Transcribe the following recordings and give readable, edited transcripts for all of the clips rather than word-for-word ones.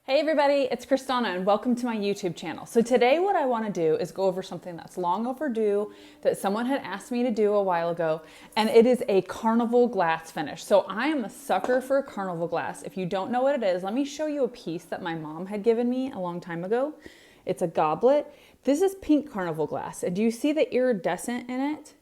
Hey everybody, it's Crys'Dawna and welcome to my YouTube channel. So today what I want to do is go over something that's long overdue that someone had asked me to do a while ago, and it is a carnival glass finish. So I am a sucker for carnival glass. If you don't know what it is, let me show you a piece that my mom had given me a long time ago. It's a goblet. This is pink carnival glass, and do you see the iridescent in it?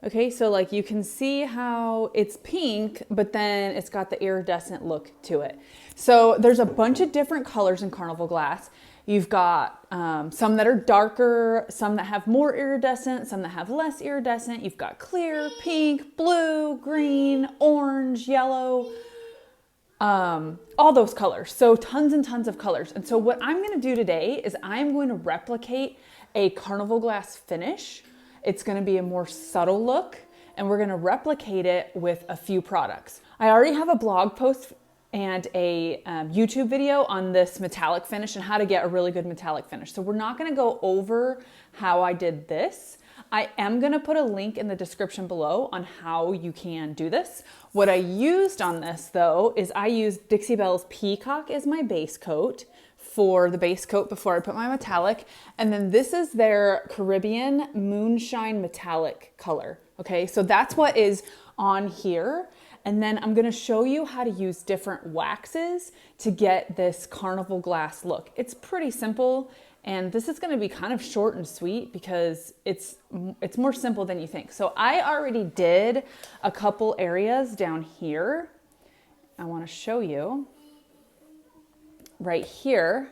Okay, so like you can see how it's pink, but then it's got the iridescent look to it. So there's a bunch of different colors in carnival glass. You've got some that are darker, some that have more iridescent, some that have less iridescent. You've got clear, pink, blue, green, orange, yellow, all those colors. So tons and tons of colors. And so what I'm gonna do today is I'm going to replicate a carnival glass finish. It's going to be a more subtle look, and we're going to replicate it with a few products. I already have a blog post and a YouTube video on this metallic finish and how to get a really good metallic finish. So we're not going to go over how I did this. I am going to put a link in the description below on how you can do this. What I used on this though is I used Dixie Belle's Peacock as my base coat for the base coat before I put my metallic. And then this is their Caribbean Moonshine Metallic color. Okay, so that's what is on here. And then I'm gonna show you how to use different waxes to get this carnival glass look. It's pretty simple, and this is gonna be kind of short and sweet because it's more simple than you think. So I already did a couple areas down here. I wanna show you. Right here.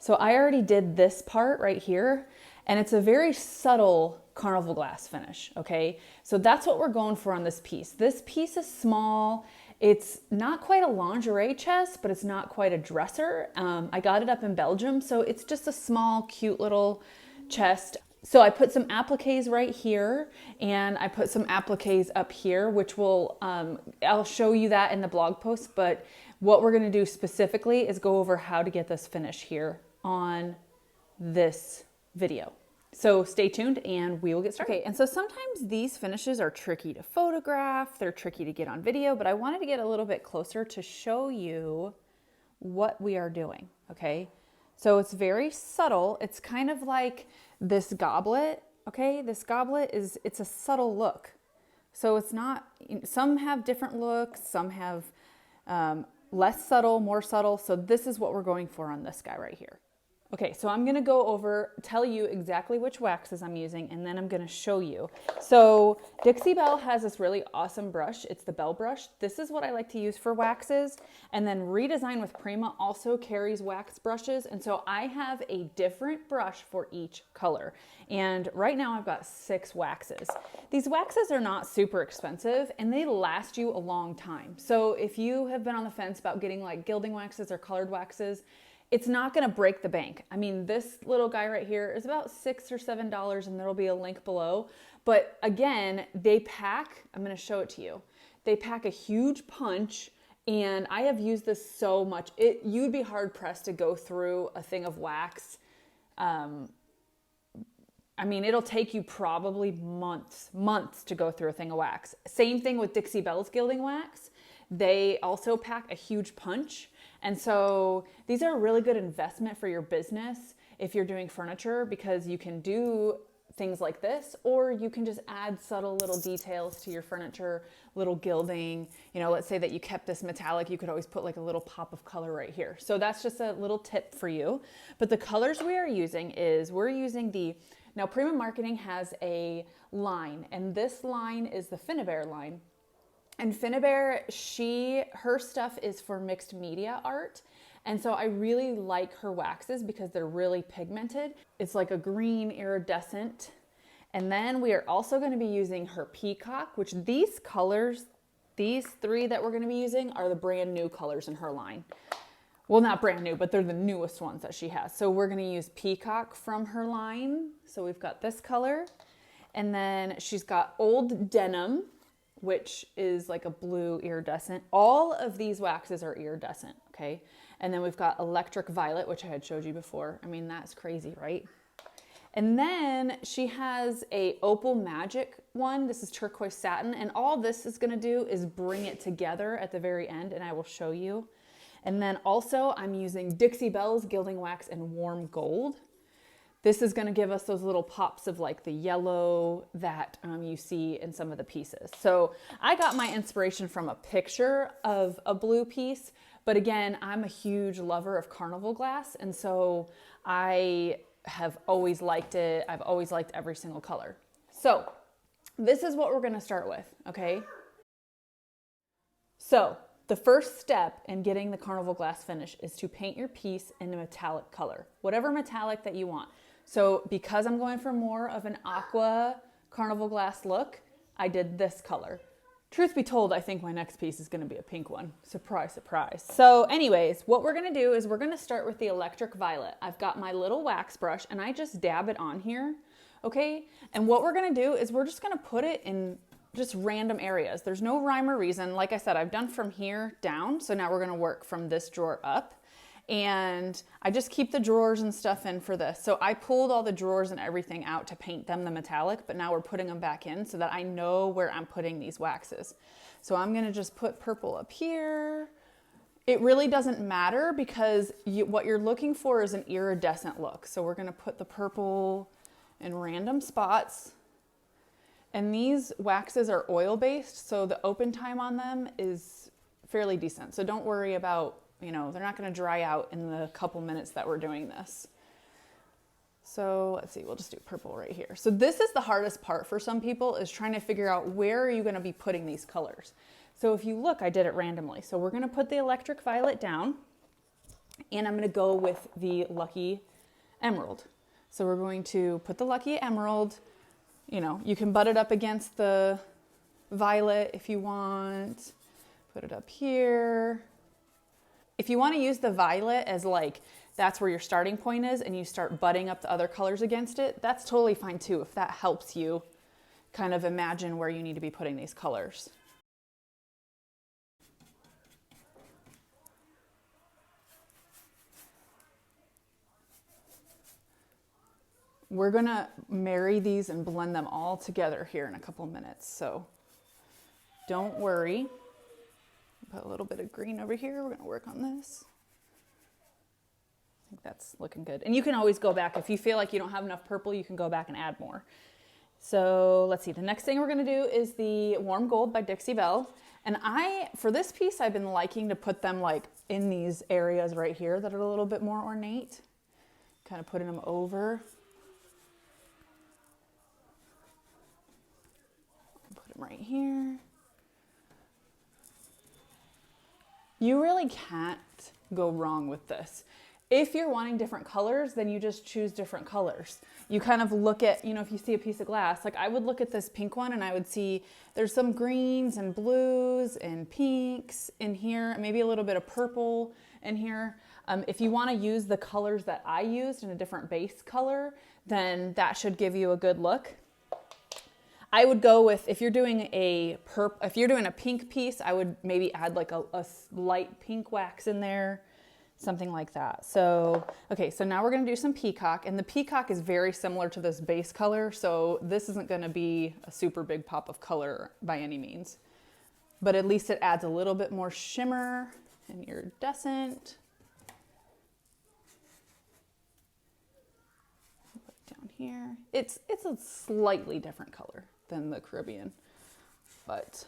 So I already did this part right here, and it's a very subtle carnival glass finish, okay? So that's what we're going for on this piece. This piece is small. It's not quite a lingerie chest, but it's not quite a dresser. I got it up in Belgium, so it's just a small, cute little chest. So I put some appliques right here, and I put some appliques up here, which will, I'll show you that in the blog post, but what we're gonna do specifically is go over how to get this finish here on this video. So stay tuned and we will get started. Okay, and so sometimes these finishes are tricky to photograph, they're tricky to get on video, but I wanted to get a little bit closer to show you what we are doing, okay? So it's very subtle. It's kind of like this goblet, okay? This goblet it's a subtle look. So it's not, some have different looks, some have less subtle, more subtle. So this is what we're going for on this guy right here. Okay, so I'm gonna go over, tell you exactly which waxes I'm using, and then I'm gonna show you. So Dixie Belle has this really awesome brush. It's the Belle brush. This is what I like to use for waxes. And then Redesign with Prima also carries wax brushes. And so I have a different brush for each color. And right now I've got 6 waxes. These waxes are not super expensive and they last you a long time. So if you have been on the fence about getting like gilding waxes or colored waxes, it's not gonna break the bank. I mean, this little guy right here is about $6 or $7, and there'll be a link below. But again, they pack, I'm gonna show it to you. They pack a huge punch, and I have used this so much. You'd be hard pressed to go through a thing of wax. I mean, it'll take you probably months to go through a thing of wax. Same thing with Dixie Belle's gilding wax. They also pack a huge punch. And so these are a really good investment for your business if you're doing furniture, because you can do things like this, or you can just add subtle little details to your furniture, little gilding. You know, let's say that you kept this metallic, you could always put like a little pop of color right here. So that's just a little tip for you. But the colors we are using we're using now Prima Marketing has a line, and this line is the Finnabair line. And Finnabair, her stuff is for mixed media art. And so I really like her waxes because they're really pigmented. It's like a green iridescent. And then we are also going to be using her Peacock, which these colors, these 3 that we're going to be using are the brand new colors in her line. Well, not brand new, but they're the newest ones that she has. So we're going to use Peacock from her line. So we've got this color. And then she's got Old Denim, which is like a blue iridescent. All of these waxes are iridescent, okay? And then we've got Electric Violet, which I had showed you before. I mean, that's crazy, right? And then she has a Opal Magic one. This is Turquoise Satin, and all this is gonna do is bring it together at the very end, and I will show you. And then also I'm using Dixie Belle's Gilding Wax in Warm Gold. This is going to give us those little pops of like the yellow that you see in some of the pieces. So I got my inspiration from a picture of a blue piece, but again, I'm a huge lover of carnival glass, and so I have always liked it. I've always liked every single color. So this is what we're going to start with, okay? So the first step in getting the carnival glass finish is to paint your piece in a metallic color, whatever metallic that you want. So because I'm going for more of an aqua carnival glass look, I did this color. Truth be told, I think my next piece is going to be a pink one. Surprise, surprise. So anyways, what we're going to do is we're going to start with the electric violet. I've got my little wax brush and I just dab it on here, okay? And what we're going to do is we're just going to put it in just random areas. There's no rhyme or reason. Like I said, I've done from here down, so now we're going to work from this drawer up. And I just keep the drawers and stuff in for this. So I pulled all the drawers and everything out to paint them the metallic, but now we're putting them back in so that I know where I'm putting these waxes. So I'm gonna just put purple up here. It really doesn't matter because what you're looking for is an iridescent look. So we're gonna put the purple in random spots. And these waxes are oil-based, so the open time on them is fairly decent. So don't worry about, they're not going to dry out in the couple minutes that we're doing this. So let's see, we'll just do purple right here. So this is the hardest part for some people, is trying to figure out where are you going to be putting these colors. So if you look, I did it randomly. So we're going to put the electric violet down, and I'm going to go with the Lucky Emerald. So we're going to put the Lucky Emerald, you can butt it up against the violet if you want. Put it up here. If you want to use the violet as that's where your starting point is and you start butting up the other colors against it, that's totally fine too, if that helps you kind of imagine where you need to be putting these colors. We're gonna marry these and blend them all together here in a couple minutes, so don't worry. Put a little bit of green over here. We're gonna work on this. I think that's looking good. And you can always go back. If you feel like you don't have enough purple, you can go back and add more. So let's see, the next thing we're gonna do is the Warm Gold by Dixie Belle. And for this piece, I've been liking to put them in these areas right here that are a little bit more ornate. Kind of putting them over. Put them right here. You really can't go wrong with this. If you're wanting different colors, then you just choose different colors. You kind of look at, if you see a piece of glass, I would look at this pink one and I would see there's some greens and blues and pinks in here, maybe a little bit of purple in here. If you want to use the colors that I used in a different base color, then that should give you a good look. I would go with, if you're doing a pink piece, I would maybe add a light pink wax in there, something like that. So, okay, so now we're gonna do some peacock, and the peacock is very similar to this base color, so this isn't gonna be a super big pop of color by any means, but at least it adds a little bit more shimmer and iridescent. Put it down here. It's a slightly different color than the Caribbean, but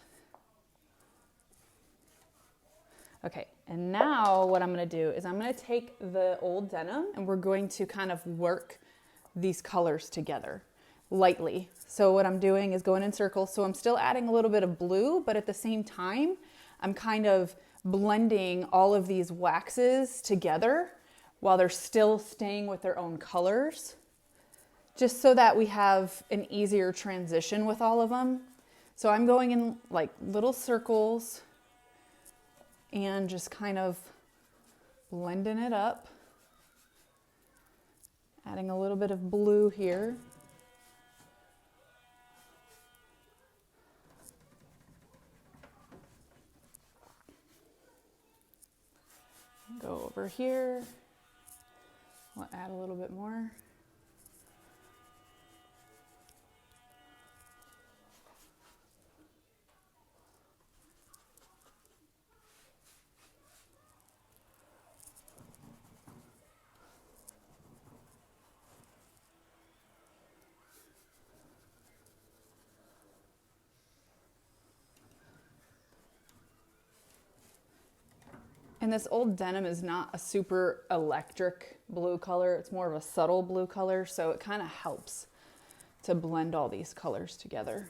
okay. And now what I'm going to do is I'm going to take the old denim and we're going to kind of work these colors together lightly. So what I'm doing is going in circles. So I'm still adding a little bit of blue, but at the same time, I'm kind of blending all of these waxes together while they're still staying with their own colors, just so that we have an easier transition with all of them. So I'm going in little circles and just kind of blending it up, adding a little bit of blue here. Go over here, we'll add a little bit more. And this old denim is not a super electric blue color. It's more of a subtle blue color, so it kind of helps to blend all these colors together.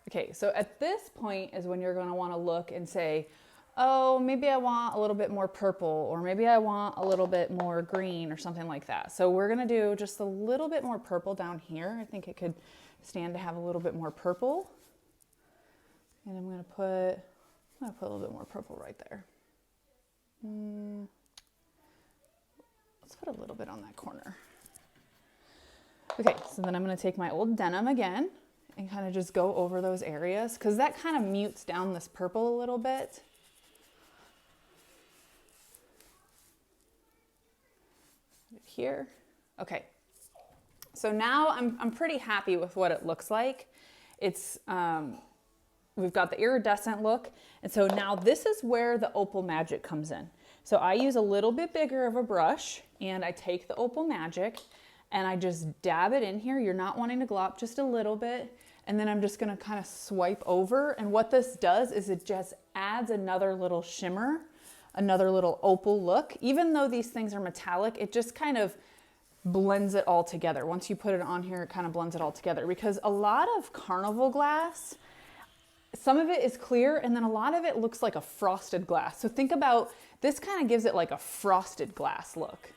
Okay, so at this point is when you're going to want to look and say, oh, maybe I want a little bit more purple, or maybe I want a little bit more green or something like that. So we're going to do just a little bit more purple down here. I think it could stand to have a little bit more purple. And I'm going to put a little bit more purple right there. Let's put a little bit on that corner. Okay, so then I'm going to take my old denim again and kind of just go over those areas, because that kind of mutes down this purple a little bit. Here. Okay. So now I'm pretty happy with what it looks like. It's, we've got the iridescent look. And so now this is where the opal magic comes in. So I use a little bit bigger of a brush, and I take the opal magic and I just dab it in here. You're not wanting to glop, just a little bit. And then I'm just going to kind of swipe over. And what this does is it just adds another little shimmer, another little opal look. Even though these things are metallic, it just kind of blends it all together. Once you put it on here, it kind of blends it all together, because a lot of carnival glass, some of it is clear and then a lot of it looks like a frosted glass. So think about this, kind of gives it like a frosted glass look.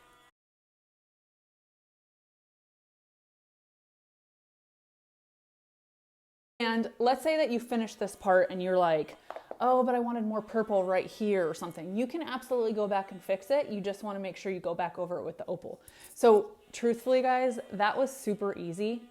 And let's say that you finish this part and you're like, oh, but I wanted more purple right here or something. You can absolutely go back and fix it. You just want to make sure you go back over it with the opal. So truthfully, guys, that was super easy.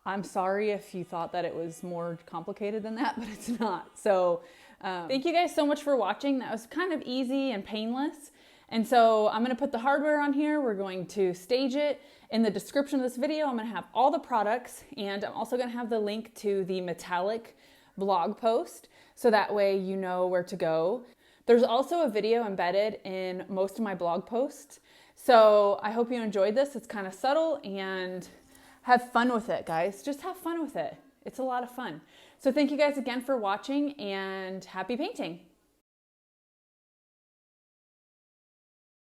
I'm sorry if you thought that it was more complicated than that, but it's not. So thank you guys so much for watching. That was kind of easy and painless. And so I'm going to put the hardware on here. We're going to stage it. In the description of this video, I'm going to have all the products, and I'm also going to have the link to the metallic blog post, so that way you know where to go. There's also a video embedded in most of my blog posts. So I hope you enjoyed this. It's kind of subtle, and have fun with it, guys. Just have fun with it. It's a lot of fun. So thank you guys again for watching, and happy painting.